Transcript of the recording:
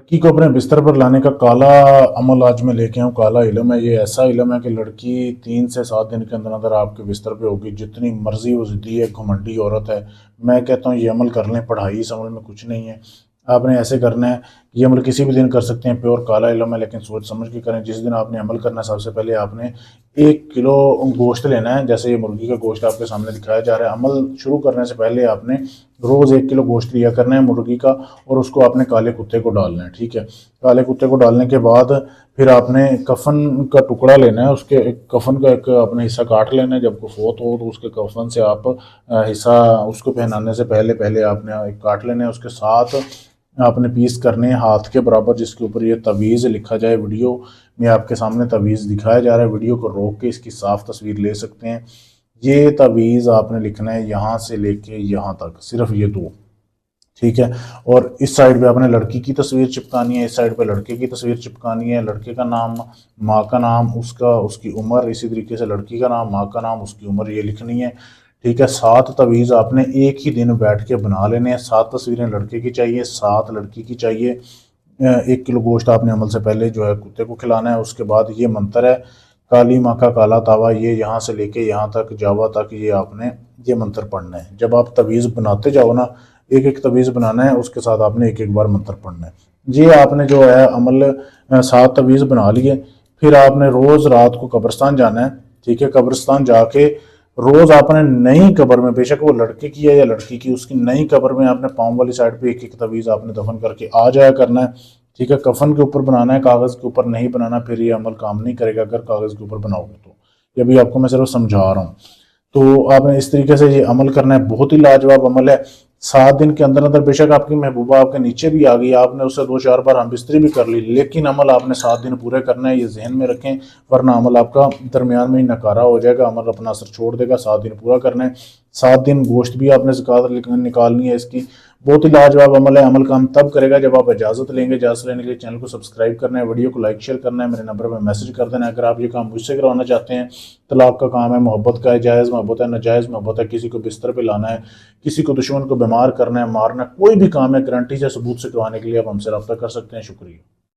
लड़की को अपने बिस्तर पर लाने का काला अमल आज मैं लेके आऊँ। काला इल्म है, ये ऐसा इल्म है कि लड़की 3 से 7 दिन के अंदर अंदर आपके बिस्तर पे होगी। जितनी मर्जी वो ज़िद्दी है, घमंडी औरत है, मैं कहता हूँ ये अमल कर लें। पढ़ाई इस अमल में कुछ नहीं है, आपने ऐसे करना है। ये अमल किसी भी दिन कर सकते हैं, प्योर काला इल्म है, लेकिन सोच समझ के करें। जिस दिन आपने अमल करना है, सबसे पहले आपने 1 किलो गोश्त लेना है। जैसे ये मुर्गी का गोश्त आपके सामने दिखाया जा रहा है। अमल शुरू करने से पहले आपने रोज़ 1 किलो गोश्त लिया करना है मुर्गी का, और उसको आपने काले कुत्ते को डालना है, ठीक है। काले कुत्ते को डालने के बाद फिर आपने कफन का टुकड़ा लेना है, उसके कफन का एक अपने हिस्सा काट लेना है। जब वो फोत हो तो उसके कफन से आप हिस्सा उसको पहनाने से पहले पहले आपने एक काट लेना है। उसके साथ आपने पीस करने हैं हाथ के बराबर, जिसके ऊपर ये तवीज़ लिखा जाए। वीडियो में आपके सामने तवीज़ दिखाया जा रहा है, वीडियो को रोक के इसकी साफ तस्वीर ले सकते हैं। ये तवीज़ आपने लिखना है यहाँ से लेके यहाँ तक, सिर्फ ये दो, ठीक है। और इस साइड पे आपने लड़की की तस्वीर चिपकानी है, इस साइड पे लड़के की तस्वीर चिपकानी है। लड़के का नाम, माँ का नाम, उसका उसकी उम्र, इसी तरीके से लड़की का नाम, माँ का नाम, उसकी उम्र, ये लिखनी है, ठीक है। 7 तवीज़ आपने एक ही दिन बैठ के बना लेने हैं। 7 तस्वीरें लड़के की चाहिए, 7 लड़की की चाहिए। 1 किलो गोश्त आपने अमल से पहले जो है कुत्ते को खिलाना है। उसके बाद ये मंत्र है, काली माँ का काला तावा, ये यहाँ से लेके यहाँ तक जावा तक ये आपने ये मंत्र पढ़ना है। जब आप तवीज़ बनाते जाओ ना, एक एक तवीज़ बनाना है, उसके साथ आपने एक एक बार मंत्र पढ़ना है। ये आपने जो है अमल 7 तवीज़ बना लिए। फिर आपने रोज़ रात को कब्रिस्तान जाना है, ठीक है। कब्रिस्तान जाके रोज़ आपने नई कब्र में, बेशक वो लड़के की है या लड़की की, उसकी नई कब्र में आपने पाँव वाली साइड पे एक एक तवीज़ आपने दफन करके आ जाया करना है, ठीक है। कफन के ऊपर बनाना है, कागज़ के ऊपर नहीं बनाना, फिर ये अमल काम नहीं करेगा अगर कागज़ के ऊपर बनाओगे तो। ये भी आपको मैं सिर्फ समझा रहा हूँ। तो आपने इस तरीके से ये अमल करना है। बहुत ही लाजवाब अमल है। 7 दिन के अंदर अंदर बेशक आपकी महबूबा आपके नीचे भी आ गई, आपने उससे 2-4 बार हम बिस्तरी भी कर ली, लेकिन अमल आपने 7 दिन पूरे करना है, ये जहन में रखें। वरना अमल आपका दरमियान में ही नकारा हो जाएगा, अमल अपना असर छोड़ देगा। 7 दिन पूरा करना है। 7 दिन गोश्त भी आपने ज़कात निकालनी है इसकी। बहुत ही लाजवाब अमल है। अमल काम तब करेगा जब आप इजाज़त लेंगे। इजाज़त लेने के लिए चैनल को सब्सक्राइब करना है, वीडियो को लाइक शेयर करना है, मेरे नंबर पर मैसेज कर देना है। अगर आप ये काम मुझसे करवाना चाहते हैं, तलाक का काम है, मोहब्बत का है, जायज़ मोहब्बत है, नाजायज़ मोहब्बत है, किसी को बिस्तर पे लाना है, किसी को दुश्मन को बीमार करना है, मारना, कोई भी काम है, गारंटी से सबूत से करवाने के लिए आप हमसे रब्ता कर सकते हैं। शुक्रिया।